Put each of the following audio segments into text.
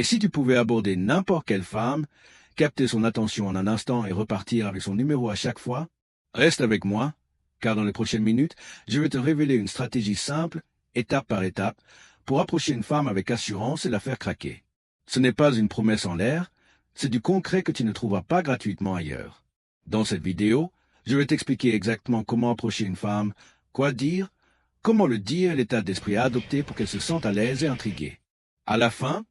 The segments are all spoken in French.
Et si tu pouvais aborder n'importe quelle femme, capter son attention en un instant et repartir avec son numéro à chaque fois? Reste avec moi, car dans les prochaines minutes, je vais te révéler une stratégie simple, étape par étape, pour approcher une femme avec assurance et la faire craquer. Ce n'est pas une promesse en l'air, c'est du concret que tu ne trouveras pas gratuitement ailleurs. Dans cette vidéo, je vais t'expliquer exactement comment approcher une femme, quoi dire, comment le dire et l'état d'esprit à adopter pour qu'elle se sente à l'aise et intriguée. À la fin,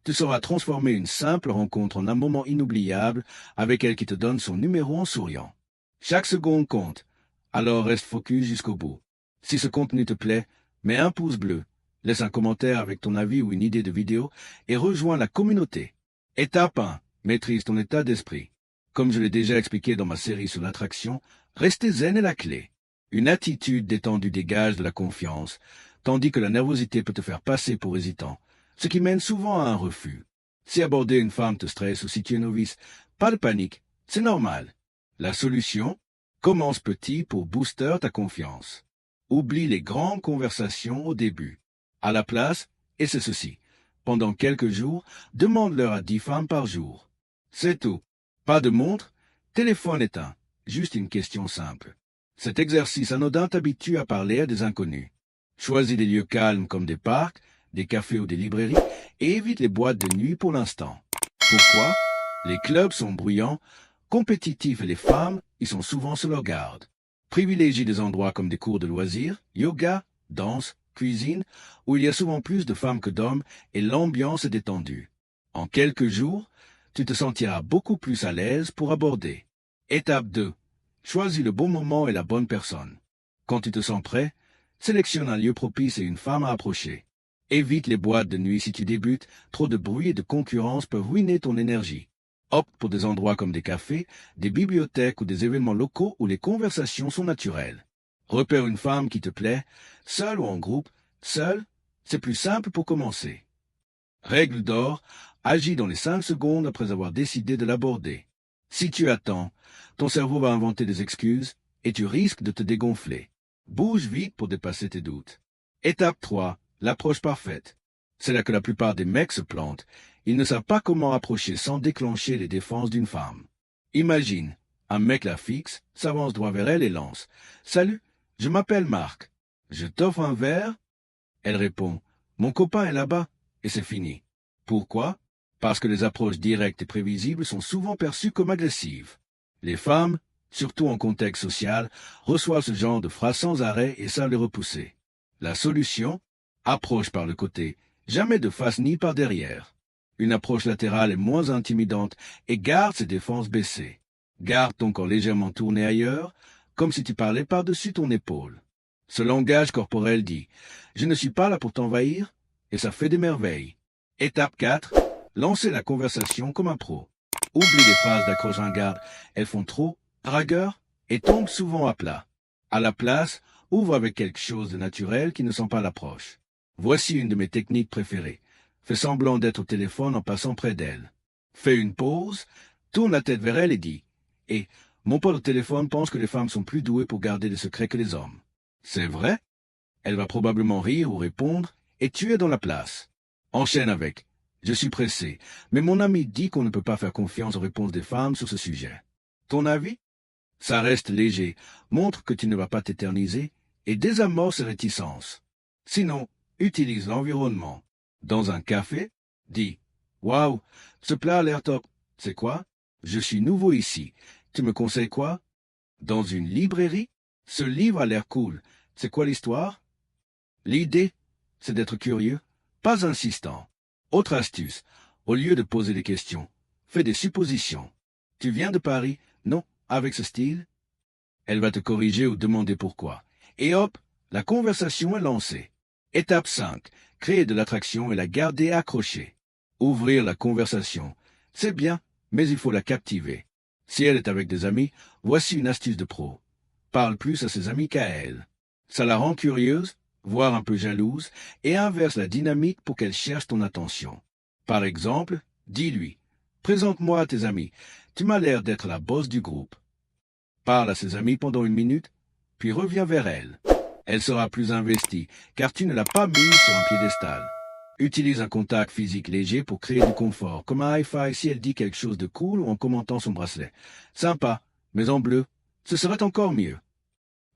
tu sauras transformer une simple rencontre en un moment inoubliable avec elle qui te donne son numéro en souriant. Chaque seconde compte, alors reste focus jusqu'au bout. Si ce contenu te plaît, mets un pouce bleu, laisse un commentaire avec ton avis ou une idée de vidéo et rejoins la communauté. Étape 1. Maîtrise ton état d'esprit. Comme je l'ai déjà expliqué dans ma série sur l'attraction, rester zen est la clé. Une attitude détendue dégage de la confiance, tandis que la nervosité peut te faire passer pour hésitant, ce qui mène souvent à un refus. Si aborder une femme te stresse ou si tu es novice, pas de panique, c'est normal. La solution? Commence petit pour booster ta confiance. Oublie les grandes conversations au début. À la place, et c'est ceci. Pendant quelques jours, demande-leur à 10 femmes par jour. C'est tout. Pas de montre, téléphone éteint. Juste une question simple. Cet exercice anodin t'habitue à parler à des inconnus. Choisis des lieux calmes comme des parcs, des cafés ou des librairies et évite les boîtes de nuit pour l'instant. Pourquoi? Les clubs sont bruyants, compétitifs et les femmes y sont souvent sur leur garde. Privilégie des endroits comme des cours de loisirs, yoga, danse, cuisine, où il y a souvent plus de femmes que d'hommes et l'ambiance est détendue. En quelques jours, tu te sentiras beaucoup plus à l'aise pour aborder. Étape 2. Choisis le bon moment et la bonne personne. Quand tu te sens prêt, sélectionne un lieu propice et une femme à approcher. Évite les boîtes de nuit si tu débutes, trop de bruit et de concurrence peuvent ruiner ton énergie. Opte pour des endroits comme des cafés, des bibliothèques ou des événements locaux où les conversations sont naturelles. Repère une femme qui te plaît, seule ou en groupe. Seule, c'est plus simple pour commencer. Règle d'or, agis dans les 5 secondes après avoir décidé de l'aborder. Si tu attends, ton cerveau va inventer des excuses et tu risques de te dégonfler. Bouge vite pour dépasser tes doutes. Étape 3. L'approche parfaite. C'est là que la plupart des mecs se plantent. Ils ne savent pas comment approcher sans déclencher les défenses d'une femme. Imagine, un mec la fixe, s'avance droit vers elle et lance. « Salut, je m'appelle Marc. Je t'offre un verre ?» Elle répond. « Mon copain est là-bas. » Et c'est fini. Pourquoi? Parce que les approches directes et prévisibles sont souvent perçues comme agressives. Les femmes, surtout en contexte social, reçoivent ce genre de phrases sans arrêt et savent les repousser. La solution? Approche par le côté, jamais de face ni par derrière. Une approche latérale est moins intimidante et garde ses défenses baissées. Garde ton corps légèrement tourné ailleurs, comme si tu parlais par-dessus ton épaule. Ce langage corporel dit « Je ne suis pas là pour t'envahir » et ça fait des merveilles. Étape 4. Lancer la conversation comme un pro. Oublie les phrases d'accroche ringarde, elles font trop dragueur et tombent souvent à plat. À la place, ouvre avec quelque chose de naturel qui ne sent pas l'approche. Voici une de mes techniques préférées. Fais semblant d'être au téléphone en passant près d'elle. Fais une pause, tourne la tête vers elle et dis « Et mon pote au téléphone pense que les femmes sont plus douées pour garder des secrets que les hommes. » C'est vrai? Elle va probablement rire ou répondre et tu es dans la place. Enchaîne avec « Je suis pressé, mais mon ami dit qu'on ne peut pas faire confiance aux réponses des femmes sur ce sujet. Ton avis? » Ça reste léger, montre que tu ne vas pas t'éterniser et désamorce ces réticences. Sinon, utilise l'environnement. Dans un café, dis « Waouh, ce plat a l'air top. C'est quoi? Je suis nouveau ici. Tu me conseilles quoi? » Dans une librairie, ce livre a l'air cool. C'est quoi l'histoire? L'idée, c'est d'être curieux, pas insistant. Autre astuce, au lieu de poser des questions, fais des suppositions. Tu viens de Paris? Non, avec ce style? Elle va te corriger ou demander pourquoi. Et hop, la conversation est lancée. Étape 5. Créer de l'attraction et la garder accrochée. Ouvrir la conversation. C'est bien, mais il faut la captiver. Si elle est avec des amis, voici une astuce de pro. Parle plus à ses amis qu'à elle. Ça la rend curieuse, voire un peu jalouse, et inverse la dynamique pour qu'elle cherche ton attention. Par exemple, dis-lui « Présente-moi à tes amis, tu m'as l'air d'être la boss du groupe. » Parle à ses amis pendant 1 minute, puis reviens vers elle. Elle sera plus investie, car tu ne l'as pas mise sur un piédestal. Utilise un contact physique léger pour créer du confort, comme un hi-fi si elle dit quelque chose de cool ou en commentant son bracelet. Sympa, mais en bleu, ce serait encore mieux.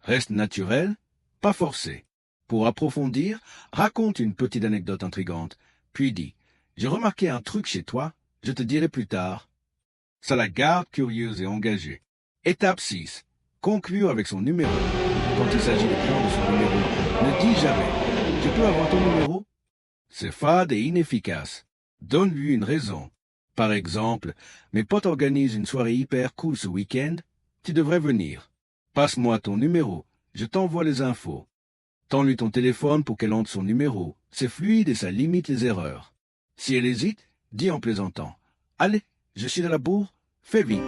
Reste naturel, pas forcé. Pour approfondir, raconte une petite anecdote intrigante, puis dis « J'ai remarqué un truc chez toi, je te dirai plus tard ». Ça la garde curieuse et engagée. Étape 6. Conclure avec son numéro. Quand il s'agit de prendre son numéro, ne dis jamais « Je peux avoir ton numéro ?» C'est fade et inefficace. Donne-lui une raison. Par exemple, mes potes organisent une soirée hyper cool ce week-end. Tu devrais venir. Passe-moi ton numéro. Je t'envoie les infos. Tends-lui ton téléphone pour qu'elle entre son numéro. C'est fluide et ça limite les erreurs. Si elle hésite, dis en plaisantant. Allez, je suis à la bourre, fais vite.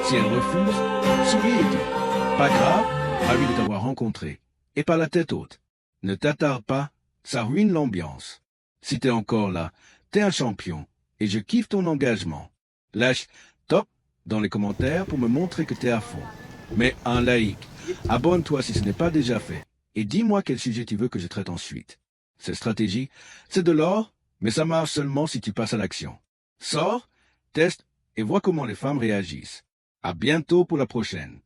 Si elle refuse, souris et dis. Pas grave, ravi de t'avoir rencontré. Et pas la tête haute. Ne t'attarde pas. Ça ruine l'ambiance. Si t'es encore là, t'es un champion, et je kiffe ton engagement. Lâche top dans les commentaires pour me montrer que t'es à fond. Mets un like, abonne-toi si ce n'est pas déjà fait, et dis-moi quel sujet tu veux que je traite ensuite. Cette stratégie, c'est de l'or, mais ça marche seulement si tu passes à l'action. Sors, teste et vois comment les femmes réagissent. À bientôt pour la prochaine.